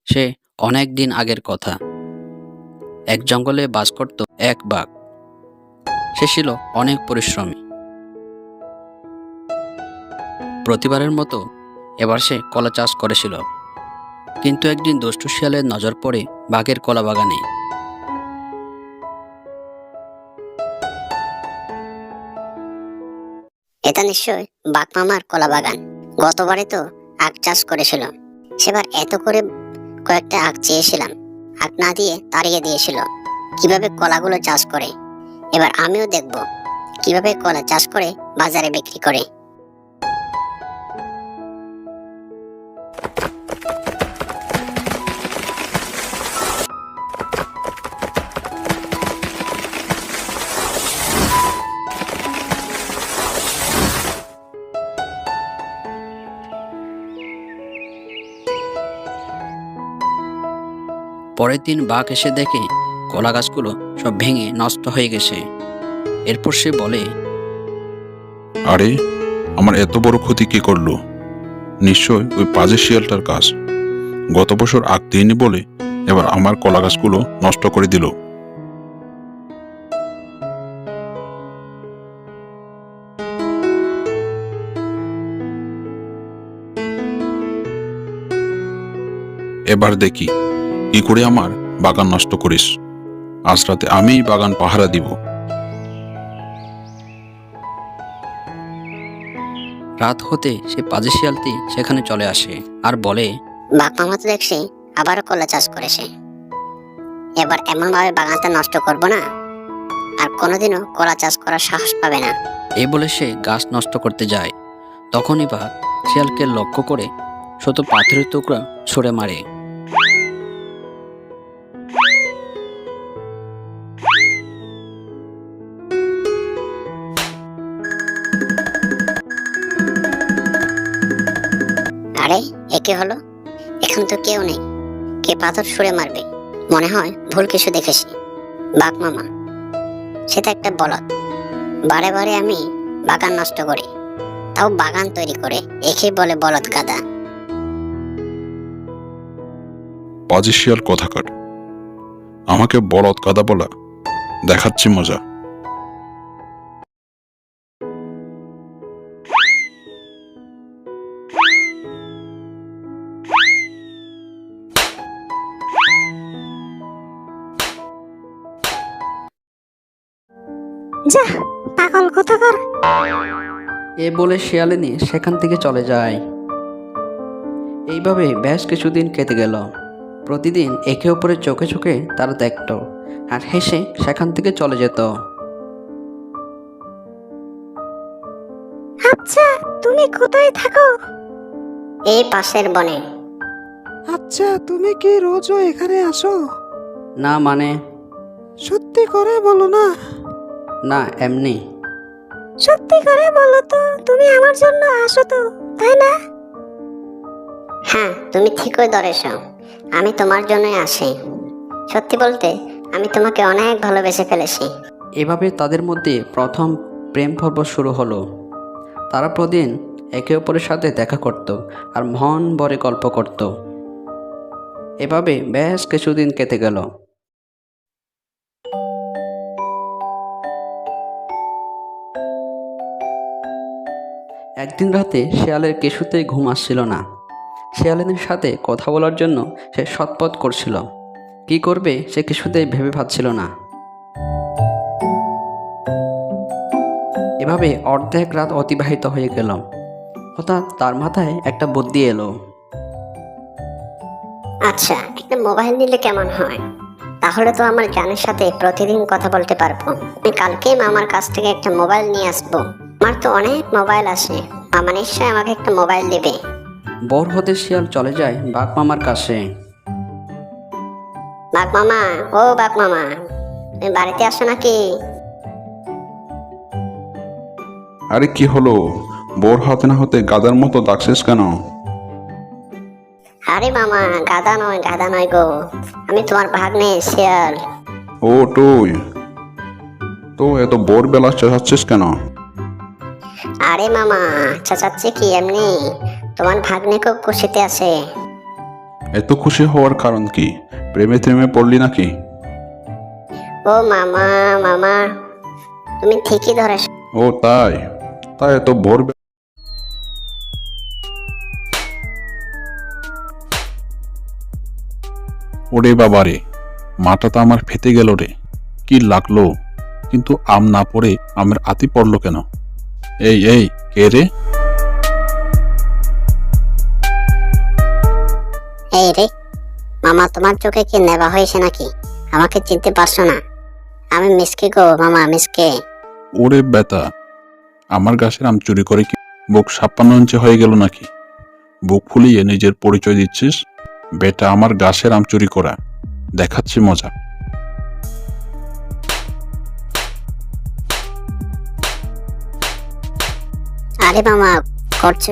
সে অনেক দিন আগের কথা। এক জঙ্গলে বাস করত এক বাঘ। সে ছিল অনেক পরিশ্রমী। প্রতিবারের মতো এবার সে কলা চাষ করেছিল। কিন্তু একদিন দুষ্টু শিয়ালের নজর পড়ে বাঘের কলা বাগানে। এটা নিশ্চয় বাঘ মামার কলা বাগান। গতবারে তো আখ চাষ করেছিল, সেবার এত করে কয়েকটা আখ চেয়েছিলাম, আখ না দিয়ে তাড়িয়ে দিয়েছিল। কিভাবে কলাগুলো চাষ করে, এবার আমিও দেখব কিভাবে কলা চাষ করে বাজারে বিক্রি করে। পরের দিন বাঘ এসে দেখে কলা গাছগুলো সব ভেঙে নষ্ট হয়ে গেছে। এরপর সে বলে, আরে, আমার এত বড় ক্ষতি কে করলো? নিশ্চয় ওই পাজে শিয়ালটার কাজ। গত বছর আখ দিইনি বলে এবার আমার কলা গাছগুলো নষ্ট করে দিল। এবার দেখি কি করে আমার বাগান নষ্ট করিস। আজ রাতে আমিই বাগান পাহারা দিব। রাত হতে সে পাজি শিয়ালটি সেখানে চলে আসে আর বলে, বাঘ মামা তো দেখছি আবারও কলা চাষ করেছে। এবার এমন ভাবে বাগানটা নষ্ট করব না, আর কোনোদিনও কলা চাষ করার সাহস পাবে না। এই বলে সে গাছ নষ্ট করতে যায়। তখনই বাঘ শিয়ালকে লক্ষ্য করে শত পাথরের টুকরা ছুঁড়ে মারে। আরে, একে হলো, এখন তো কেউ নেই, কে পাথর ছুঁড়ে মারবে? মনে হয় ভুল কিছু দেখেছি। বাঘ মামা, সেটা একটা বলদ। বারে বারে আমি বাগান নষ্ট করি, তাও বাগান তৈরি করে, একে বলে বলদ গাদা। পাজে শিয়াল কথাকার, আমাকে বলদ কাদা বলা, দেখাচ্ছি মজা। যা, পাগল কোথাকার। এ বলে শিয়ালিনী সেখান থেকে চলে যায়। এইভাবে বেশ কিছুদিন কেটে গেল। প্রতিদিন একে অপরের চোখে চোখে তারা দেখত আর হেসে সেখান থেকে চলে যেত। আচ্ছা, তুমি কোথায় থাকো? এই পাশের বনে। আচ্ছা, তুমি কি রোজও এখানে আসো? না মানে? সত্যি করে বলো না। না, এমনি। সত্যি করে বলো তো, তুমি আমার জন্য আসো তো, তাই না? হ্যাঁ, তুমি ঠিকই ধরেছ, আমি তোমার জন্যই আসি। সত্যি বলতে, আমি তোমাকে অনেক ভালোবেসে ফেলেছি। এভাবে তাদের মধ্যে প্রথম প্রেম পর্ব শুরু হলো। তারা প্রতিদিন একে অপরের সাথে দেখা করত আর মন ভরে গল্প করত। এভাবে বেশ কিছুদিন কেটে গেল। একদিন রাতে শিয়ালের কিছুতেই ঘুম আসছিল না। শিয়ালিনীর সাথে কথা বলার জন্য সে ছটফট করছিল। কি করবে সে কিছুতেই ভেবে পাচ্ছিল না। এভাবে অর্ধেক রাত অতিবাহিত হয়ে গেল। হঠাৎ তার মাথায় একটা বুদ্ধি এলো। আচ্ছা, একটা মোবাইল নিলে কেমন হয়? তাহলে তো আমার জানের সাথে প্রতিদিন কথা বলতে পারবো। আমি কালকেই মামার কাছ থেকে একটা মোবাইল নিয়ে আসবো। আমার তো অনেক মোবাইল আছে, মামা নিশ্চয়ই আমাকে একটা মোবাইল দেবে। ভোর হতে শিয়াল চলে যায় বাঘ মামার কাছে। বাঘ মামা, ও বাঘ মামা, তুমি বাড়িতে আসো নাকি? আরে কি হলো? বোর হতে না হতে গাদার মতো ডাকছিস কেন? আরে মামা, গাধা নয় গো, আমি তোমার ভাগ্নে শিয়াল। ও তুই তো এত বোর বেলা চেঁচাচ্ছিস কেন? আরে মামা, চাচাচ্ছি কি এমনি, তোমার ভাগ্নে খুব খুশিতে আছে। এত খুশি হওয়ার কারণ কি? প্রেমে প্রেমে পড়লি নাকি? ও মামা, মামা, তুমি ঠিকই ধরেছ। ও তাই? তাই এত ভোর ওরে বাবারে, মাথাটা আমার ফেটে গেল রে। কি লাগলো? কিন্তু আম না পড়ে আমের আতি পড়লো কেন? এই এই, কে রে? এই রে মামা, তোমার চোখে কি নেবা হয়েছে নাকি? আমাকে চিনতে পারছো না? আমি মিসকে গো মামা, মিসকে। ওরে বেটা, আমার গাছের আম চুরি করে কি বুক 56 ইঞ্চি হয়ে গেল নাকি? বুক ফুলিয়ে নিজের পরিচয় দিচ্ছিস? বেটা, আমার গাছের আম চুরি করা দেখাচ্ছি মজা। আরে মামা, করছো